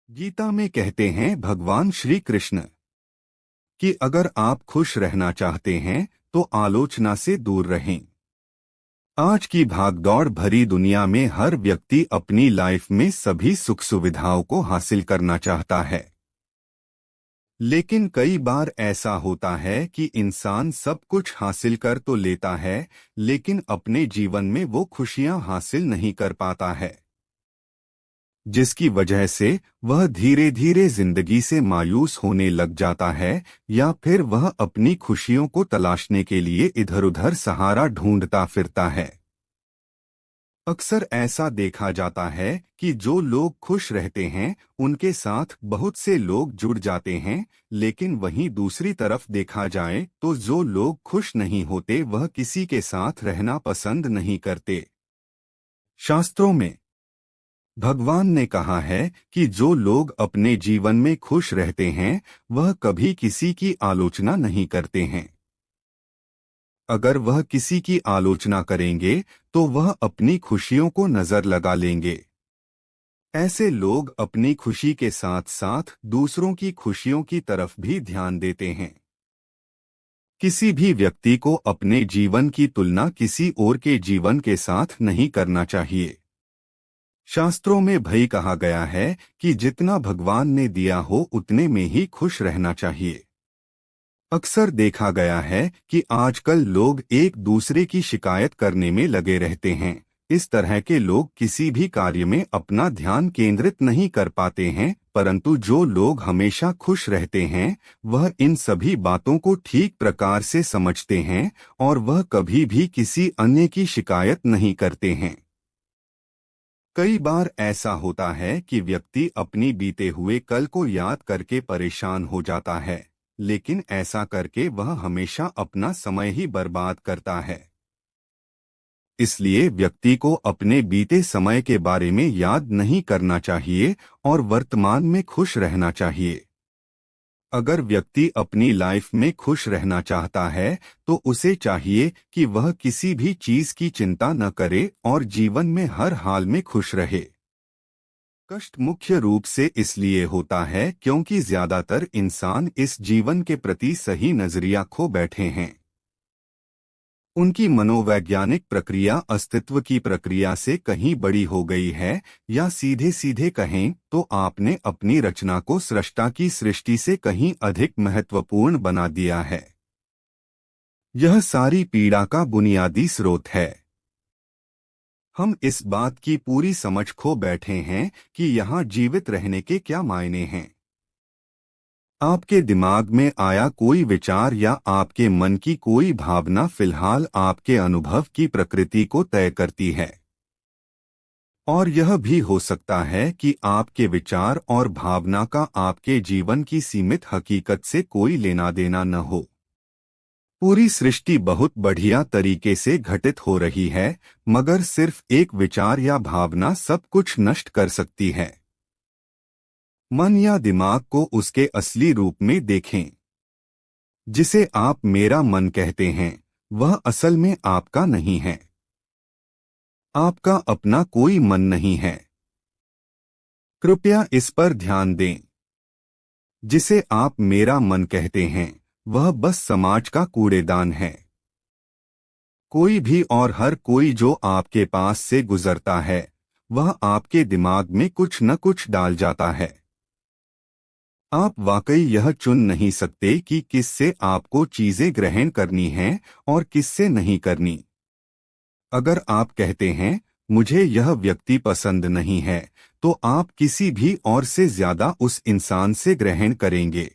गीता में कहते हैं भगवान श्री कृष्ण कि अगर आप खुश रहना चाहते हैं तो आलोचना से दूर रहें। आज की भागदौड़ भरी दुनिया में हर व्यक्ति अपनी लाइफ में सभी सुख सुविधाओं को हासिल करना चाहता है, लेकिन कई बार ऐसा होता है कि इंसान सब कुछ हासिल कर तो लेता है, लेकिन अपने जीवन में वो खुशियां हासिल नहीं कर पाता है, जिसकी वजह से वह धीरे धीरे जिंदगी से मायूस होने लग जाता है या फिर वह अपनी खुशियों को तलाशने के लिए इधर उधर सहारा ढूंढता फिरता है। अक्सर ऐसा देखा जाता है कि जो लोग खुश रहते हैं उनके साथ बहुत से लोग जुड़ जाते हैं, लेकिन वहीं दूसरी तरफ देखा जाए तो जो लोग खुश नहीं होते वह किसी के साथ रहना पसंद नहीं करते। शास्त्रों में भगवान ने कहा है कि जो लोग अपने जीवन में खुश रहते हैं वह कभी किसी की आलोचना नहीं करते हैं। अगर वह किसी की आलोचना करेंगे तो वह अपनी खुशियों को नजर लगा लेंगे। ऐसे लोग अपनी खुशी के साथ साथ दूसरों की खुशियों की तरफ भी ध्यान देते हैं। किसी भी व्यक्ति को अपने जीवन की तुलना किसी और के जीवन के साथ नहीं करना चाहिए। शास्त्रों में भई कहा गया है कि जितना भगवान ने दिया हो उतने में ही खुश रहना चाहिए। अक्सर देखा गया है कि आजकल लोग एक दूसरे की शिकायत करने में लगे रहते हैं। इस तरह के लोग किसी भी कार्य में अपना ध्यान केंद्रित नहीं कर पाते हैं, परंतु जो लोग हमेशा खुश रहते हैं वह इन सभी बातों को ठीक प्रकार से समझते हैं और वह कभी भी किसी अन्य की शिकायत नहीं करते हैं। कई बार ऐसा होता है कि व्यक्ति अपनी बीते हुए कल को याद करके परेशान हो जाता है, लेकिन ऐसा करके वह हमेशा अपना समय ही बर्बाद करता है। इसलिए व्यक्ति को अपने बीते समय के बारे में याद नहीं करना चाहिए और वर्तमान में खुश रहना चाहिए। अगर व्यक्ति अपनी लाइफ में खुश रहना चाहता है तो उसे चाहिए कि वह किसी भी चीज की चिंता न करे और जीवन में हर हाल में खुश रहे। कष्ट मुख्य रूप से इसलिए होता है क्योंकि ज्यादातर इंसान इस जीवन के प्रति सही नजरिया खो बैठे हैं। उनकी मनोवैज्ञानिक प्रक्रिया अस्तित्व की प्रक्रिया से कहीं बड़ी हो गई है, या सीधे सीधे कहें तो आपने अपनी रचना को सृष्टा की सृष्टि से कहीं अधिक महत्वपूर्ण बना दिया है। यह सारी पीड़ा का बुनियादी स्रोत है। हम इस बात की पूरी समझ खो बैठे हैं कि यहाँ जीवित रहने के क्या मायने हैं। आपके दिमाग में आया कोई विचार या आपके मन की कोई भावना फिलहाल आपके अनुभव की प्रकृति को तय करती है। और यह भी हो सकता है कि आपके विचार और भावना का आपके जीवन की सीमित हकीकत से कोई लेना देना न हो। पूरी सृष्टि बहुत बढ़िया तरीके से घटित हो रही है, मगर सिर्फ एक विचार या भावना सब कुछ नष्ट कर सकती है। मन या दिमाग को उसके असली रूप में देखें। जिसे आप मेरा मन कहते हैं वह असल में आपका नहीं है। आपका अपना कोई मन नहीं है। कृपया इस पर ध्यान दें। जिसे आप मेरा मन कहते हैं वह बस समाज का कूड़ेदान है। कोई भी और हर कोई जो आपके पास से गुजरता है वह आपके दिमाग में कुछ न कुछ डाल जाता है। आप वाकई यह चुन नहीं सकते कि किससे आपको चीजें ग्रहण करनी हैं और किससे नहीं करनी। अगर आप कहते हैं मुझे यह व्यक्ति पसंद नहीं है, तो आप किसी भी और से ज्यादा उस इंसान से ग्रहण करेंगे।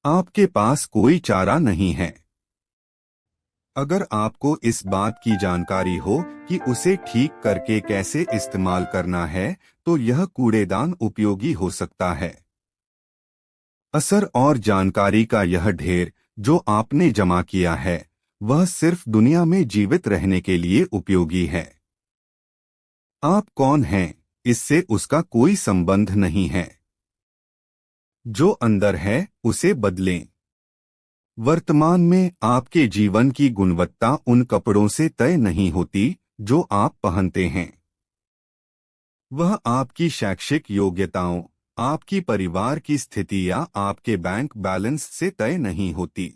आपके पास कोई चारा नहीं है। अगर आपको इस बात की जानकारी हो कि उसे ठीक करके कैसे इस्तेमाल करना है, तो यह कूड़ेदान उपयोगी हो सकता है। असर और जानकारी का यह ढेर जो आपने जमा किया है वह सिर्फ दुनिया में जीवित रहने के लिए उपयोगी है। आप कौन हैं इससे उसका कोई संबंध नहीं है। जो अंदर है उसे बदलें। वर्तमान में आपके जीवन की गुणवत्ता उन कपड़ों से तय नहीं होती जो आप पहनते हैं। वह आपकी शैक्षिक योग्यताओं, आपकी परिवार की स्थिति या आपके बैंक बैलेंस से तय नहीं होती।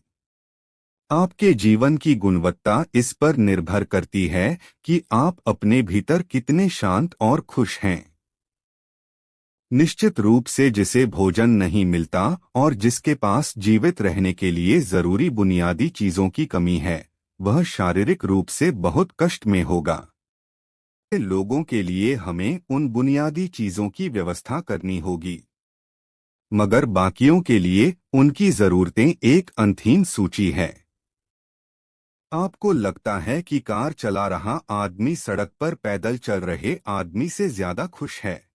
आपके जीवन की गुणवत्ता इस पर निर्भर करती है कि आप अपने भीतर कितने शांत और खुश हैं। निश्चित रूप से जिसे भोजन नहीं मिलता और जिसके पास जीवित रहने के लिए जरूरी बुनियादी चीजों की कमी है, वह शारीरिक रूप से बहुत कष्ट में होगा। लोगों के लिए हमें उन बुनियादी चीजों की व्यवस्था करनी होगी, मगर बाकियों के लिए उनकी जरूरतें एक अनंत सूची है। आपको लगता है कि कार चला रहा आदमी सड़क पर पैदल चल रहे आदमी से ज्यादा खुश है।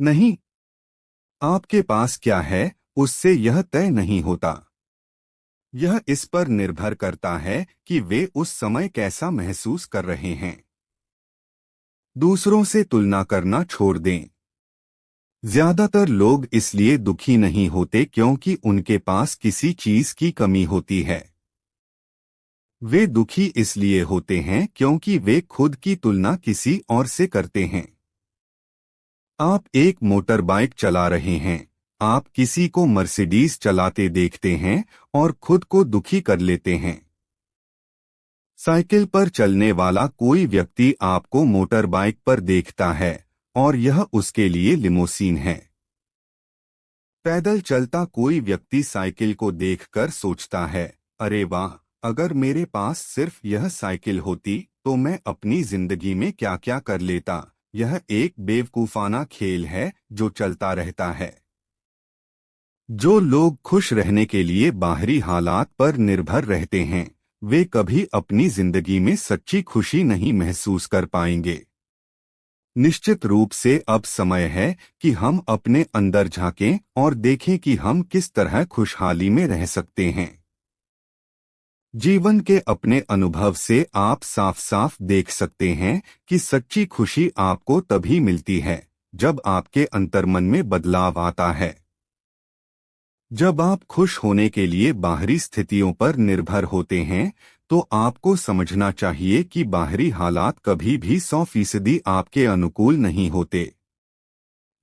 नहीं, आपके पास क्या है उससे यह तय नहीं होता। यह इस पर निर्भर करता है कि वे उस समय कैसा महसूस कर रहे हैं। दूसरों से तुलना करना छोड़ दें। ज्यादातर लोग इसलिए दुखी नहीं होते क्योंकि उनके पास किसी चीज की कमी होती है। वे दुखी इसलिए होते हैं क्योंकि वे खुद की तुलना किसी और से करते हैं। आप एक मोटर बाइक चला रहे हैं, आप किसी को मर्सिडीज चलाते देखते हैं और खुद को दुखी कर लेते हैं। साइकिल पर चलने वाला कोई व्यक्ति आपको मोटर बाइक पर देखता है और यह उसके लिए लिमोसीन है। पैदल चलता कोई व्यक्ति साइकिल को देखकर सोचता है, अरे वाह, अगर मेरे पास सिर्फ यह साइकिल होती तो मैं अपनी जिंदगी में क्या क्या कर लेता। यह एक बेवकूफाना खेल है जो चलता रहता है। जो लोग खुश रहने के लिए बाहरी हालात पर निर्भर रहते हैं, वे कभी अपनी जिंदगी में सच्ची खुशी नहीं महसूस कर पाएंगे। निश्चित रूप से अब समय है कि हम अपने अंदर झांकें और देखें कि हम किस तरह खुशहाली में रह सकते हैं। जीवन के अपने अनुभव से आप साफ साफ देख सकते हैं कि सच्ची खुशी आपको तभी मिलती है जब आपके अंतर्मन में बदलाव आता है। जब आप खुश होने के लिए बाहरी स्थितियों पर निर्भर होते हैं, तो आपको समझना चाहिए कि बाहरी हालात कभी भी 100% आपके अनुकूल नहीं होते।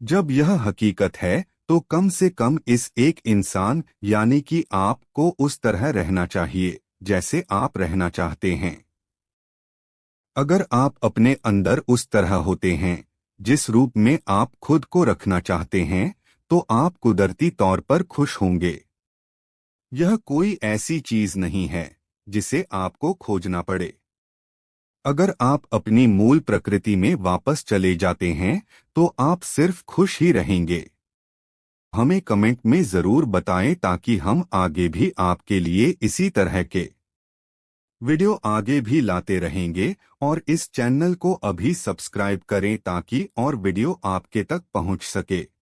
जब यह हकीकत है, तो कम से कम इस एक इंसान यानी कि आपको उस तरह रहना चाहिए जैसे आप रहना चाहते हैं। अगर आप अपने अंदर उस तरह होते हैं जिस रूप में आप खुद को रखना चाहते हैं, तो आप कुदरती तौर पर खुश होंगे। यह कोई ऐसी चीज नहीं है जिसे आपको खोजना पड़े। अगर आप अपनी मूल प्रकृति में वापस चले जाते हैं, तो आप सिर्फ खुश ही रहेंगे। हमें कमेंट में जरूर बताएं ताकि हम आगे भी आपके लिए इसी तरह के वीडियो आगे भी लाते रहेंगे, और इस चैनल को अभी सब्सक्राइब करें ताकि और वीडियो आपके तक पहुंच सके।